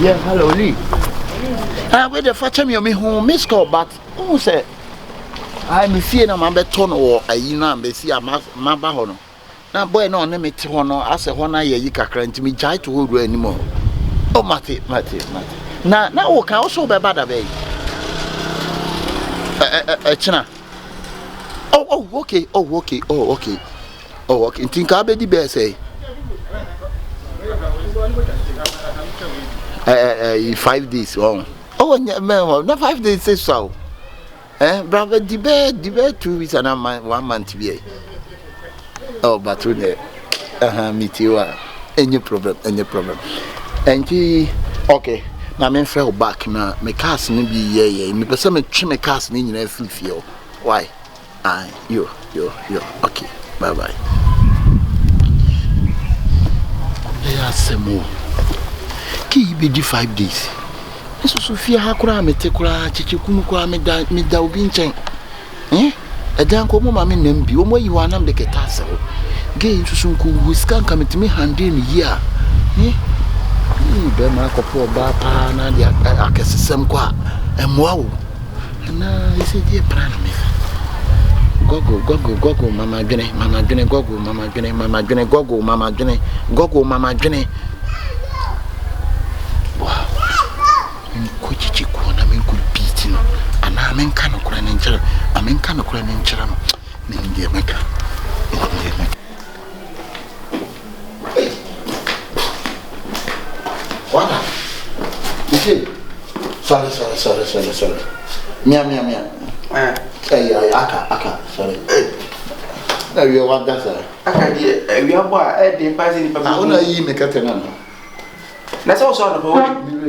Yeah, hello, Lee. Where the fetch me home, Miss Call, but who said I'm seeing a man beton or a yina, and see a mabahono. Now, boy, no, let me tell you, as a one year you can't to me, try to hold anymore. Oh, Matty. Now, can also be bad away. China. Oh, okay. Think I'll be the best, say. 5 days. Oh, no 5 days, say so. Brother, debate 2 weeks and 1 month to be. Oh, but today, meet you. Any problem. And he, okay. Now, I'm fell back now. My cast may be yeah. Me person me trim my cast in your feel. Why? You. Okay. Bye. There's some more. Key be 5 days. So Sophia Hakura me tekura Kyekyeku'S me da obi nchen. Edan ko mo ma me nam bi o mo yi wa nam de ketase o. Ge nsusu ko wiskan ka metimi hande ni yi a. Be ma ko po ba pa na dia akesesem kwa emwa wo. Na ise die plan me. Gogo mama dwene gogo mama dwene. Wow. Kyekyeku'S na men could beat no. And I men kan okura ne nkyere. Amen kan okura ne nkyere no. Me ndie meka. What? Okay. Sorry. Mia. Aka. Sorry. Now you want that, sir? Aka we are boy. The passing. I wanna yi me katena no. That's also on the phone.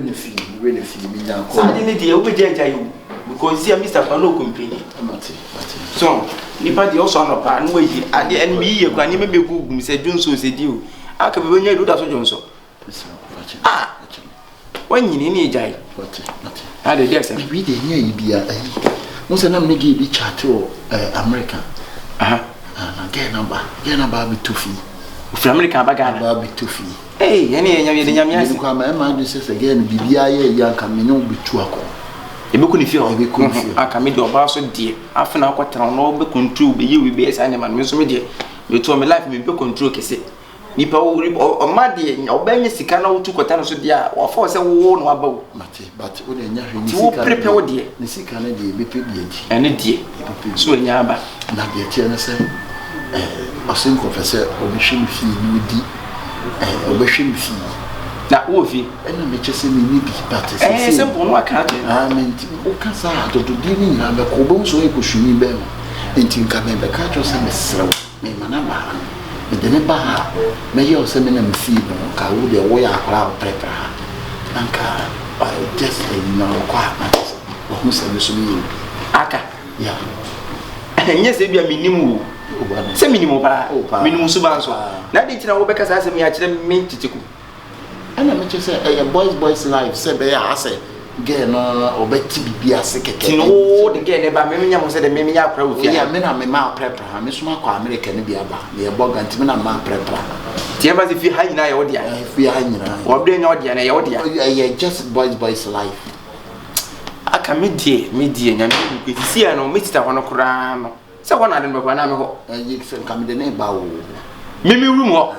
Really feel me now. Something the over you because see Mr. Pano company. So, Nipa the also on the pan way at the NB, you can even be good, said Johnson said you. I can be do that Johnson. When you need jay. What? I did yes, we did near be a most of them nigga be chat to American. Get number be 2 feet. From America, Bagana be 2 feet. Hey, any come says again, BBI, young can be 2 o'clock. A book if you I can make your boss dear. After now, what town all be control be you will be as animal, Miss Media. You told me life will be control, Kissy. Nipa or Maddy, or Benny Sicano to Cotano, or force a war no about. But when you prepare, dear, the Sicana be PBH, and a dear, so in Yaba, not the Tennessee. A single professor or machine fee, you deep. Obeshin fee. That woofy, and I may just say me but it's simple. I can't. I mean, Okasa to dealing and the Cobon so you could shoot me bell. And think I may be catch us and slow. May Manaba. And the Nebaha may you send me fee, Kawu, the way I crowd prepare. Anka, I just quiet. Who said this to me? Aka, yeah. And yes, they be a minimum. Say minimum subanso. Now did you know because I said me actually mean to and I just say a boy's life, say be I say get no or bet to be a second. No, the game about me said the meme ya pro. Yeah, men are my prepper, Miss Marco American be about the bog and Timina man prepper. Tiamas if you hide in audio, if we are in or doing audio and audio, just boy's life. I can meet dear, and you see, I know Mr. Honocram. So one I don't know when I'm you can come the name bow. Mimi room.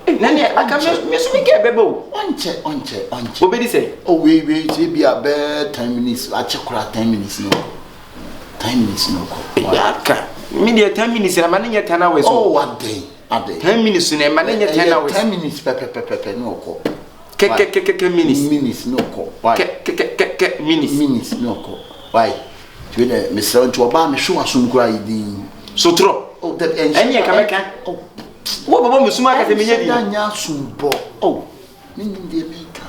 Nanny, I can miss me get bebo. On check. What did he say? Oh, we be a bad 10 minutes. I check 10 minutes no. 10 minutes no. Yaka. Media 10 minutes and I'm manning 10 hours. Oh, what day? 10 minutes and I'm manning 10 hours. 10 minutes, pepper, no call. Minutes, no call. Why? Minutes, no call. Why? Mr. to obey me show some grinding. So true. Oh, that any can. Oh, what about Musuma at the Minya Sumbo? Oh, meaning the American,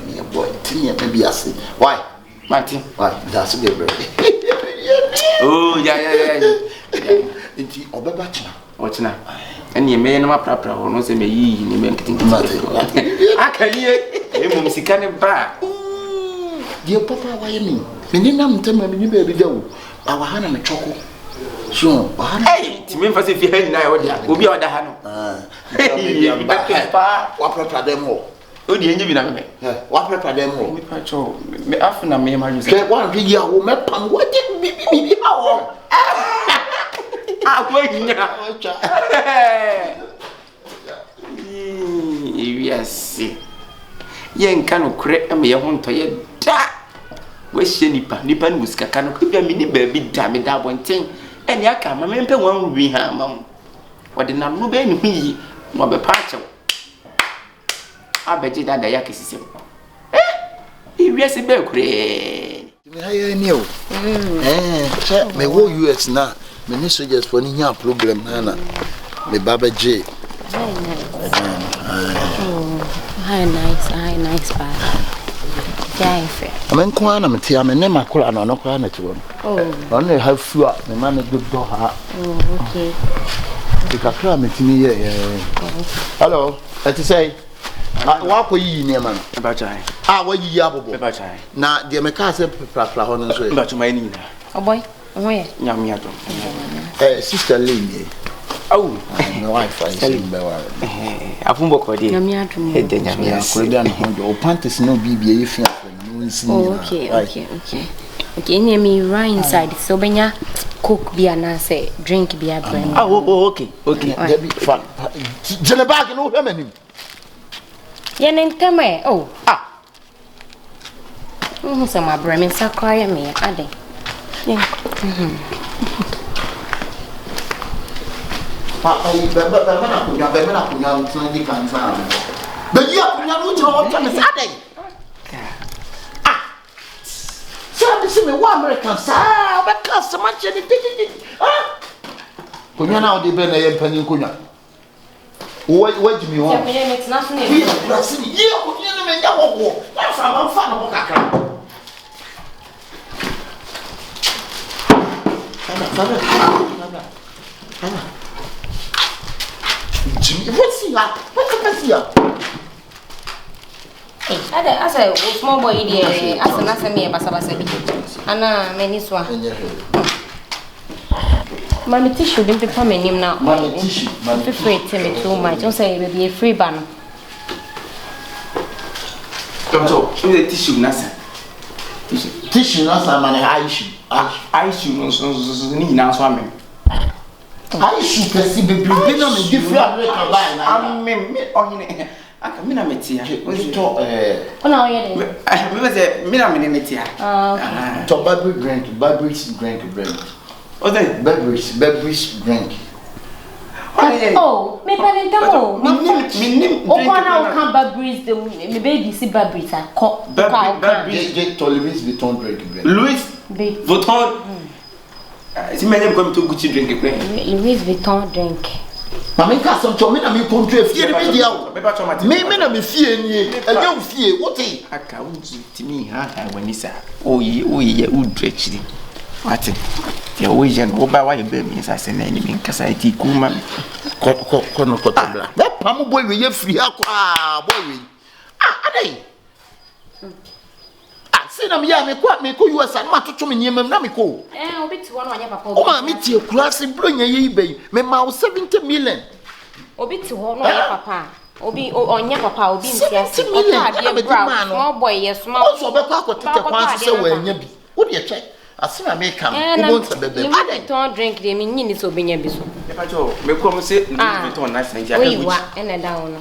me a boy, maybe I say. Why, Martin? Why, that's a good. Oh, yeah. It's Obabacha. What's now? And you may know my proper or no say me ye in the I can hear him, Missy Cannon. Dear Papa, why you mean? Minam tell me baby do. Our Hannah and choco. So, hey, to me, if you had now, we'll be on the hand. What them all? Odi enye bi na me. Wa prepare dem ho. Me pa cho. Me afuna me ma juse. Ke wa hwe ya wo me pam wo je bibi ha wo. Ah, ko nya. Yes. Yen kan kure am ye ho nto ye da. We hye nipa ni musika kan ko bia me ni ba bi da me da bonten. Eni aka ma me mpe wan wi ha ma. Wode na no be ni hu yi, no be pa achew. Abeji da da yakisisem. Iwiase be kure. Me haye ni o. Che me wo US na, me ni soldiers for ni nya problem na me baba J. Hi nice ba. Yeah, fair. Amen kwa na meti ame ne makola na no kwa na tiwo. No na ha fua me ma na do ha. Okay. Ikakra metimi ye. Hello, let say wa ko yi ni ma no. Ba chai. Wa yi abobo. Ba chai. Na de me ka se pra ho no so e. Ba chuma ni na. Oh boy, oh yeah. Nyam ya to. Sister Lynn. Oh, my wife is in Bewa. Afumbo ko di. Nyam ya to. Ede nyam ya ko dia no ho. O panties no bibia ye fia for no sin. Okay. Okay, near me right inside. So benya cook be na say drink be a brand. Okay. There be fun. Jene bag no hwe manim. Ye nentame. Oh. So my brand sa cry me ade. Yeah. Bebe na kunya ntun di kan sa. Be yi akunya no jira o tane sa ade. Sabe me wa American sa be ka sa ma che ni kunya na o de be na ye mpani kunya. Wo jimi wo. Ya me ne mix na so ne. Ye kunya na me nya wo. Na fa na wo kakra. Ana. Jimmy, what's he like? What's he like? Hey, as a small boy, dear, as an answer me a basa. Anna, many swan. Mammy tissue didn't become a name now. Mammy tissue, I'm afraid to me too much. Don't say it will be a free ban. Come so, the tissue nasa. Tissue nasa man I issue no ni na so amem. I should perceive the bring on a different American line. I'm me ohine. Aka me na metia. We talk Oh no, yeah. Me say me na me metia. Okay. To beverage drink. O then beverage drink. Oh, me palentamo. Me O kana o kan beverage the me baby si beverage a ko. Beverage to Louis Vuitton drink. Louis Vuitton. Si many come to Gucci drink. Louis Vuitton drink. Mama ka some to me na me control fie me dia o. Me na me fie nie. Eje fie what e? Aka unzi timi ha wanisa. Oyi udrechiri. What? Ya oyen oba wa yebe mi sase na ni nkasa iti kuma. Ko no ko tabla. Me pam boy we ye free akwa boy we. Adai. Sina me ya me ko US an ma toto me nyemam na me ko. Obi ti wono anya papa. O ma me tie class blonya ye ibe. Me ma 70 million. Obi ti wono anya papa. Obi onya papa obi ntiase. 70 million. Small boy yes small. O so be kwa kotete kwan se wa anya bi. Wo de twe. Asina me kam. Wo bonta bebe. Ade ton drink de me nyini so benya bi so. E pa jo me ko mo se Louis Vuitton na senja aka Gucci. Oyi wa ene da wono.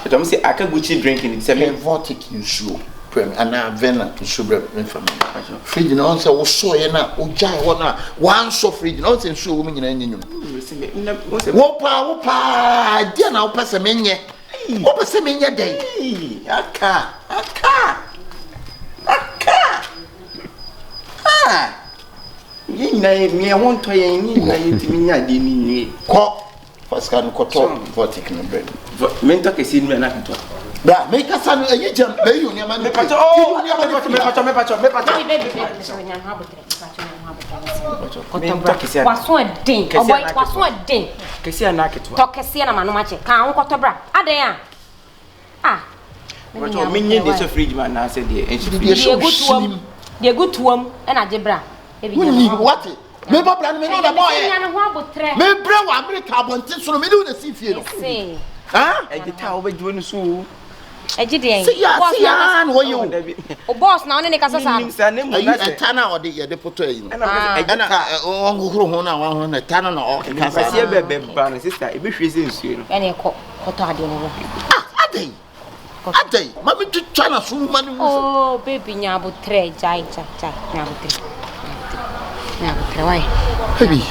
E to mo se aka Gucci drink ni se me Vortic nsuo. And I vena to sugar information. Fridge no answer was so na o jai wona one so fridge no say nsuo wo nyina nyinum. Wo pa dia na wo pese menye. Wo pese menye dai. Aka. Yina me won to yen ni na yitimi nya de ni ko first kan ko to Vortic no bread. Men to ke si nu na to. Bra, make us an agent, lay you near me. Pacho. Ejide See ya, no you. O boss na one kasa sa. Ayi tana o de de poto yi. Ana on guguru ho na wa ho na tana na o kasa. Kasi bebe ba na sister, e be hwese nsuo no. Ene ko to ade no. Adai, mami tu chana su mani. Oh, baby nyabu 3 jai nyabu 3. Why? Baby,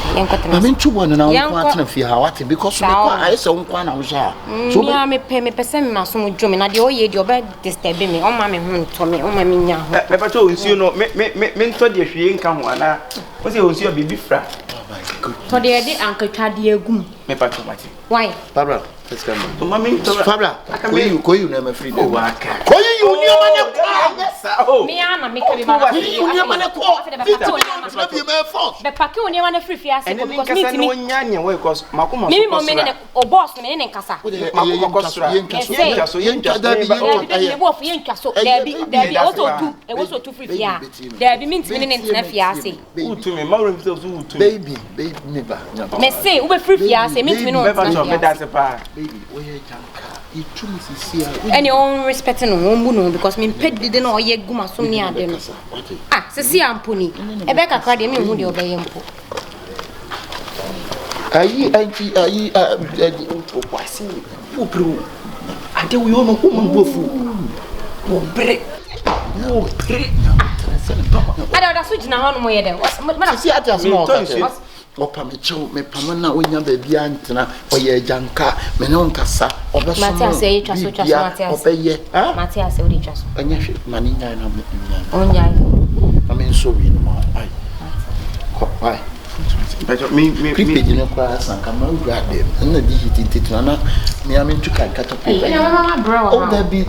mami tu bona na nkwa tena fi ha wate because me kwa ayese nkwa na wo sha. So me pese me maso mo dwome na de oye de oba disturb me o ma me hu nto me o ma me nya ho. Me pato nsuo no me nto de hwie nka ho ana. Wo se nsuo bibi fra. Oh my god. To de ankatwa de agum. Me pato mate. Why? Barbara, let's come. To mami to Barbara, koyu na me free. Oh waka. Koyu ni ma ne kwa. Oh. Me ana me ka be ba. Koyu ni ma ne kwa. Be me force. Be pake oni ma na free fi ase because me timi onya nya we because makoma me mo me ne o boss me ne nkasa. Makoma kosura. Yentwa da bi me bo fu yentwa so. Dabi o so tu free fi a. Dabi me ntimi ne ntena fi ase. Utumi ma won fi so utumi. Baby me ba. Me say u be free fi ase me ntimi no ntena. Baby, we janka. You tumi sisi a. Any on respect no ombu no because me pedi de no oye guma so ni ade no. Ah, sisi ampuni. Ebe kakra de me hu de obeye mpo. Ayi kwasi. Fu bro. Ade wo yo no ko mo bofu. Wo bre. Ada so jina ho no mo ye de. Sisi ati asmo ka. Opa me chew me pamana onya baby antena oye janka me ne onkasa obeso Matias e twa so Matias obeye ha Matias e odi twa so anya hwe mani nya na me onya ame so wi no ma ai ko ai me page no kwa sanka ma ura dem na di hiti na me ame tuka kata paper ina mama bro oh that be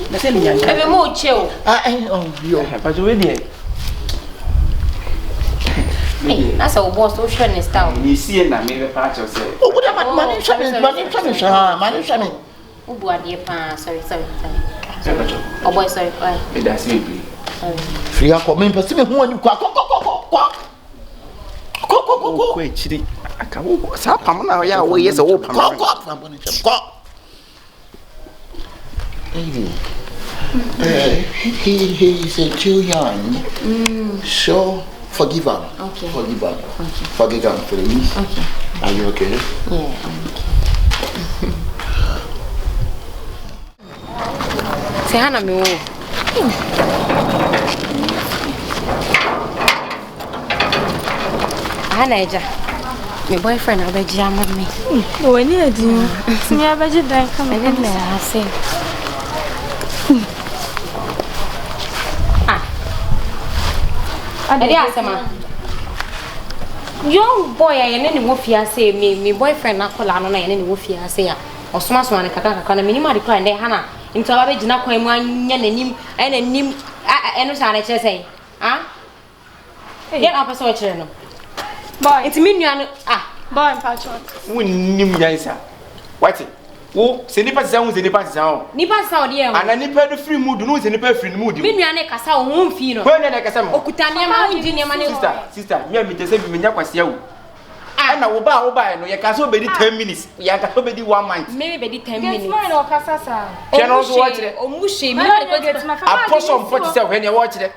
na se linya ebe mo cheo yo pa jo we die asa o boss o share ne style ni sie na me be pa cho se o buda mani shame ubu ade pa sorry oh boy sorry e da se bi free akọ me pese me hu ani kwa ko e chiri aka wo sa pam na ya wo yesa wo pam he is too young. So forgive him. Okay. Forgive him. Okay. Forgive him, please. Okay. Are you okay? Yeah, I'm okay. Say Hannah me wo. Hannah eja. My boyfriend abeji ama me. O ni edi. Ti abeji dan ka me na ase. Ade asema. Young boy ayene ni wo fiase me boyfriend akola no na ayene ni wo fiase ya. Osoma so an kaka na minima de kra nde Hana. Nti aba be gina kwan mu anya nanim ay nanim eno sa na kire sei. Ah? Get up so kire no. Boy, nti menu ano boy patron. Wonnim yansa. What? Wo se nipa tsa hu se nipa tsa hu. Nipa tsa odi e ho. Ana nipa do free mood no se nipa free mood. Menu ane kasa ho mfi no. Ko ne na kasa mo. Okuta ne ma unji ne ma ne. Sister, me am tese bi menya kwase awu. Ana wo ba no ye kasa obedi 10 minutes. Ya kasa obedi 1 month. Maybe bedi 10 minutes. Get mine o kasa sa. Piano so watch it. Omuhye me na ko get my apostle 47 when you watch it.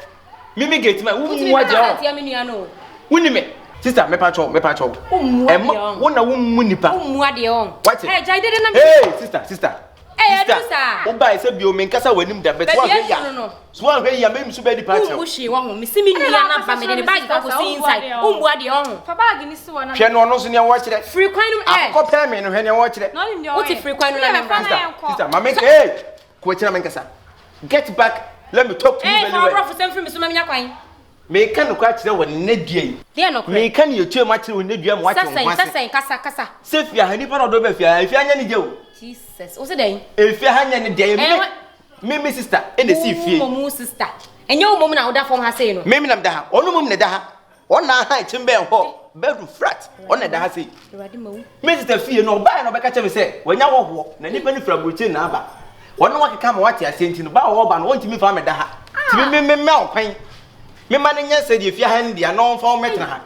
Mimi get my wo watch it. Ya menu ano. Wuni me. Sister, me pa cho. Wona wo mu nipa. Ummu ade on. What? Eh, jai de na. Hey, sister. Eh, do sa. Wo ba se bi o me nkasa wanim da bet wo hwe ya. So wo hwe ya me msu be di party. Ummu hye wo ho. Me si me nua na ba me de bag ko si inside. Ummu ade on. Fa bag ni si wona. Hwe no no so ne wo kire. Free kwan no eh. Akopta me no hwe ne wo kire. No ni ndio. What free kwan no na me Sister, mama hey. Ko kire me nkasa. Get back. Let me talk to you very well. Eh, for professor free me so me nya kwan. Me kan no kwa kire won na dua. Dey no kwan. Me kan ye tue ma kire won na dua mo wache won kwase. Sasa kasa. Sefia hani pa no do ba fia. Fia anya ni je o. Jesus. O se dey. Efia hanya ni dey. Me sister, ene si fie. Momu sister. Enye wo mom na wo da form ha sei no. Me nam da ha. Onu mom ne da ha. Ona ha chimbe ho. Bedroom flat. Ona da ha sei. Ewade mawu. Me sister fie no ba na obeka che me se. Wanya wo ho. Na nipa ni fra broche na aba. Wona wakeka ma wate asenti no ba wo ba no wonti mi fa me da ha. Ti me okwan. Me man nya say the fia hand dia no form metra ha.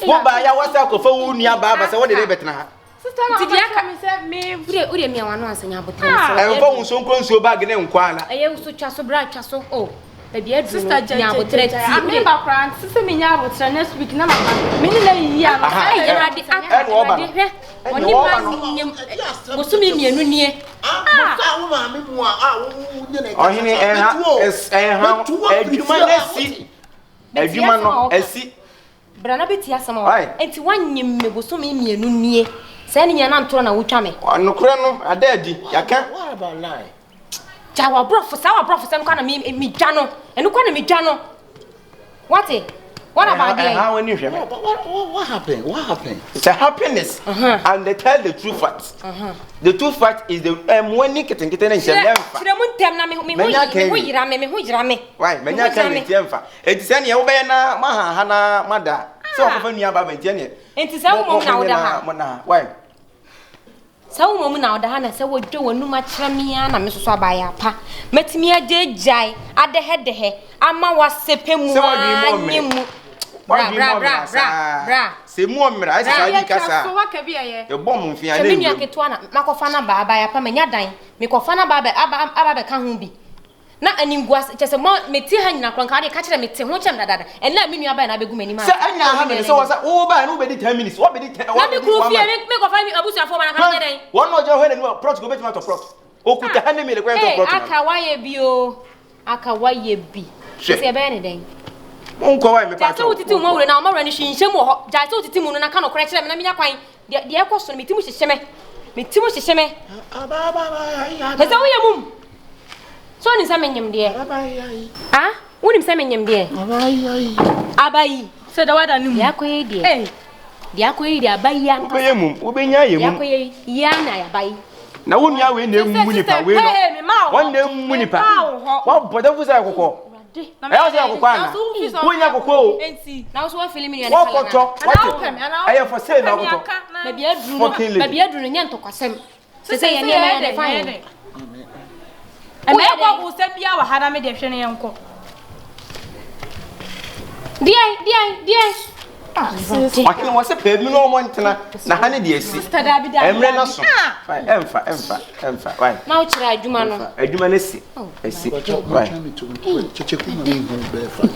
Wo ba ya wasa ko fa wo nua ba ba say wo de betra ha. Sister na dia ka me say me ure me wano ansanya abotre so. E fa wo so nkonsuo bag ne nkwa na. Eye so twa so bra twa so oh. Baby adu sister nya abotre ti. Me ba kran sister me nya abotre next week na mama. Me ni na yi ya. Erade aka. Oni ma nyem. Bosumi mienu nie. Musa wo ma me mu a wo nyene. Ohini ha adwuma na si. Adwuma no asi. Brana beti asama wa. Enti wanyem me bosumi mienu nie. Say ni nya na ntoro na wotwa me. Nokure no adadi yaka. What about lie? Jawa brofo say nkwa na mi dwa no. Enu kwa na mi dwa no. What about there? How when you hear But what happened? What happened? It's a happiness. And they tell the true fact. The true fact is the when you keten and share. Chiremuntem na me ho yira me. Why? Menya kan ntiemfa. Enti se ne ye wo be na maha hana mada. So ko fa nua ba ba ntie ne. Enti se wo mo na wo da ha. Why? Se wo mo na wo da ha na se wo dwe wonuma kyeremia na me soso abaya pa. Matimi agejai adehe ama wasepemu anyemu. Bra. Se mu omra, ai sa di kasa. So wa ka bi aye. E bom mfia na. Se me nua keto na makofa na baba ya pa menya dan. Me kofa na baba aba be ka ho bi. Na aningua chese mo meti ha nyina kronka de ka kire meti ho chem dadada. En na me nua ba na begu mani ma. Se anya ha me so wasa wo ba na wo be di 10 minutes. Wo be di 10. Na me kru fie me kofa mi abusuafo ba na ka den. Won no je ho na ni prot go beti ma to prot. Okuta ha ne me le kwa to prot. Aka waye bi. Se be ne den. Unko why me pa to titi mo wure na mo wure ni hwinhwem wo ho ja to titi mu no na ka no kore kire me na menya kwan de ekoso no metimu hyehyeme Aba. Heza wo yemum so ni sa menyem de ah woni sa menyem de abayi se da wada nimu de akoye de abayi an ko yemum wo be nya yemum akoye ya na abayi na wonu ya we na mu ni pa we no won na mu ni pa wa boda fu sa kokko ayo se akokwa na wonya kokko na so wa film ni wa koto ayo for say na koto baby aduru nya ntokwasem se ye ne ma de fine me ko ku se bia wa hana me de hwe ne yenko Dia. Wakina wase pe mi no mo ntena na ha ne de asi. Emre na so. Emfa. Why? Ma o kira adwuma no. Adwuma na si. Asi. Why? Checheku na me hu be fa.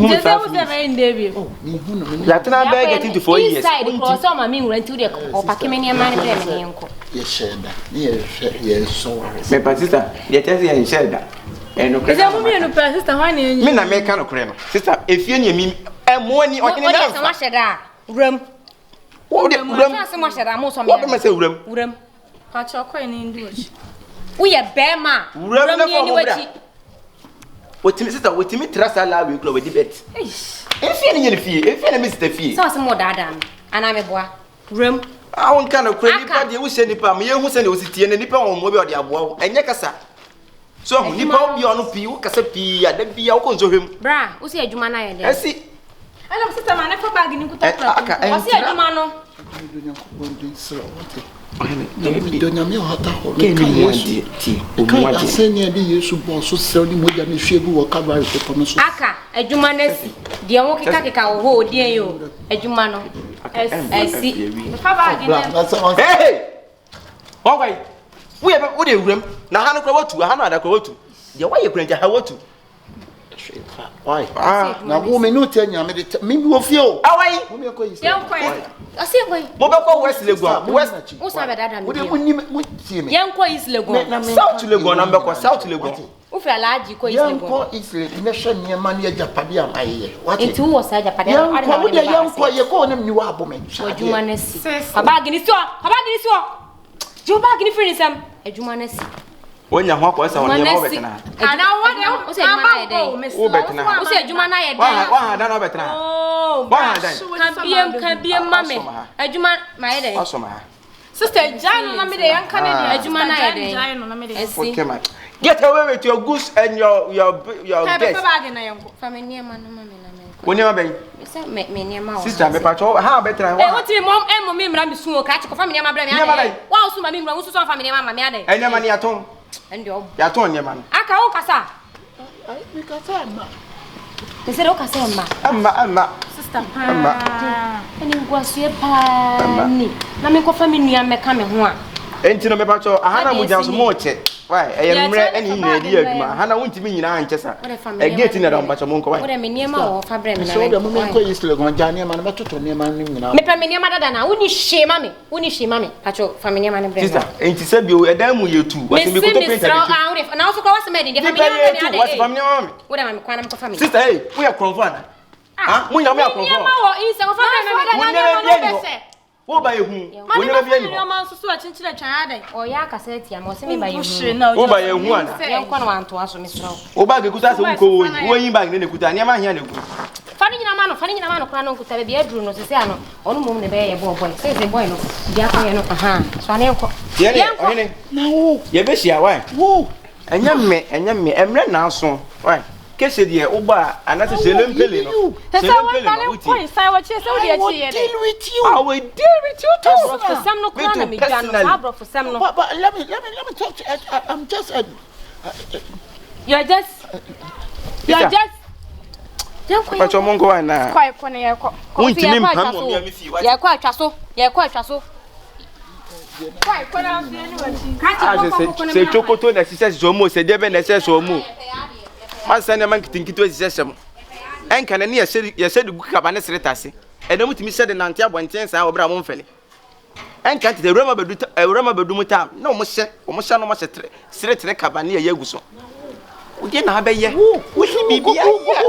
Je se wo se me ndebie. Me hu no me. Ya tena be getting to 4 years. Inside ko so ma mi nwura nti de o pakeme ne ma ne be me yenko. Ye sheda. Ye so. Me pastor, ye tell ye sheda. Eno kre. Eze mu mi eno pa sister hwan ne. Me na me ka no kre no. Sister, efie ne mi Emoni o kini na sama sheda uram o de uram sama sheda mo so me o de me say uram ka chokoi ni ndu ochi uye bema uram ne ni wachi otimi sister otimi trasa la we kula we di bet efie ne fie efie ne Mr. fie so se mo dada ana me boa uram awon kana kra nipa de wo se nipa me ye hu se ne ositie ne nipa won mo bi o de aboa enye kasa so hu nipa obi ono pi wo kasa pi ada bia wo konzo hwem bra wo se adwuma na ye de asi Ala sister ma na fa bag ni kuta pra. O se adwuma no. Donya me hota ho. Ti. Ka asenya de Yesu bo so se ni moja ne hwegu wo Calvary ko no so. Aka adwuma na si. De wo keka wo ho odien yo. Adwuma no. Asi. Fa bag ni. Hey. Why? We de wuram na ha no kra watu ha no ada kra watu. De why ye kra ha watu. Why? Na wo me no tanya me de me bi wo fie o. Awai. Wo me ko yi. Yankwa. Asi ko. Mo be ko West Legon. Wo sa be dada me. Wo de munni mo tie me. Yankwa is Legon. South Legon na be ko South Legon. Wo fi alaji ko is Legon. Yankwa is le me hwe ne ma ne Japade amaye. What? Enti wo sa Japade Yankwa wo de Yankwa ye ko nem ni wa abo me. Adwuma na si. Baba gini so. Jo bag ni free sam. Adwuma na si. Onya ho akwa sa wonye mo betena. Ana wo de wo betena. Wo se adwuma na ye den. Wa dan no betena. Oh. Wa dan. Kan biem mame. Adwuma ma ye den. Asoma ha. Sister Jano na me de yanka ne de adwuma na ye den. Jano na me de. Okay man. Get away with your goose and your guests. Ka bag na yanko. Family ma no mame na me. Woni ma ben. Se me niema. Sister me pacho ha betena wa. Eh woti mom me mra me su o ka chi ko family ma bra me ade. Wa su ma me mra wo su so family ma me ade. Enya ma ni aton. Ndio. Ya ton nyema no. Aka won kasa. Ai me kasa ma. They said okay say Amma. Sister. Ani ngwasue pa ni. Na me kofa me nua meka me ho a. Enti no me ba cho ahana mu janso mo che. Why? Eyemre ani nyina di adwuma. Hana wontimi nyina ankyesa. E gate na da mba cho mo nko why? Wode me niema wo fa bre me na. So de mo nko yisle gon jane ma na betoto niema nim nyina. Me pa me niema dada na woni hwema me. Woni hwema me. Pacho fa me niema ne bre. Sister, enti se bi o edan mu yetu. Wase me koto paint. Na so ko wase me de fa me niema me ade. Wase fa me niema me. Wode ma me kwana me ko fa me. Sister, hey, we are confirmed. Ah, mo nya me akofo. Niema wo inse wo fa me me. Wo ba yehu. Wo nyama bi ani. Niema so so achinchira twan adan. O ya kaseti am o se me ba yehu. Wo ba yehu ana. Yen kwa na wanto aso me sro. Wo ba ge kuta se wo ko wo yin ba ne kuta niema ahia na ku. Fani nyina ma no kra no kuta be aduru no sese ano. Onu mom ne be ye boy. Say boy no. Dia ko ye no. Aha. So ane enko. Ye ne, onene. Na wo. Ye be hia why? Wo. Enya me, emre na aso. Why? Kese de uba anase selempele no. Selempele no. Why say what you say we dey deal with you. I will deal with you too. For some no kra na me dwa no. Bro for some no. But let me talk to you. I'm just You're just Pacho mongo ana. Kwai kone ye ko. Wontimi mpam mo mi fi wa. Ye kwa atwa so. Kwai kone am fi ni wachi. Ka Se chokoto na sise so mo se debe na se so mo. Man sane man kitinkito sise sem. Enka na ne ye se de gukaba ne seretase. Ena mutimi se de nante abonten san obra mo mfele. Enka nte Rama bedu mutam. Na mo hye no mo hye seretre kaba ne ye aguso. Uje na abeye. Wo hi bibia.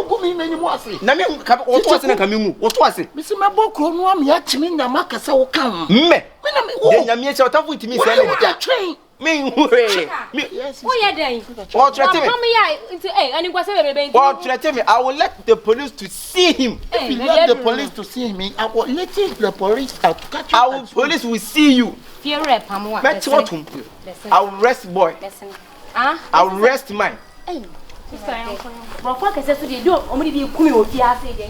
Go mi nani mo ase. Na me oto ase na ka mengu. Oto ase. Mi se mabo kro no am ya chimi nyama kasa wo kan. Me. Na me wo. De nyame e se otafu ntimi se le. Wo da train. Me hwe. Yes. Who you dey? What threaten me? Come here into ani kwa se bebe. What threaten me? I will let the police to see him. If you let the police to see me, I will let the police to catch you. Our police will see you. Fear rap pamwa. Bet what him. I will rest boy. I will rest mine. Sister, bro, kwa kese so dey do omudi bi kumi o fi ase dey.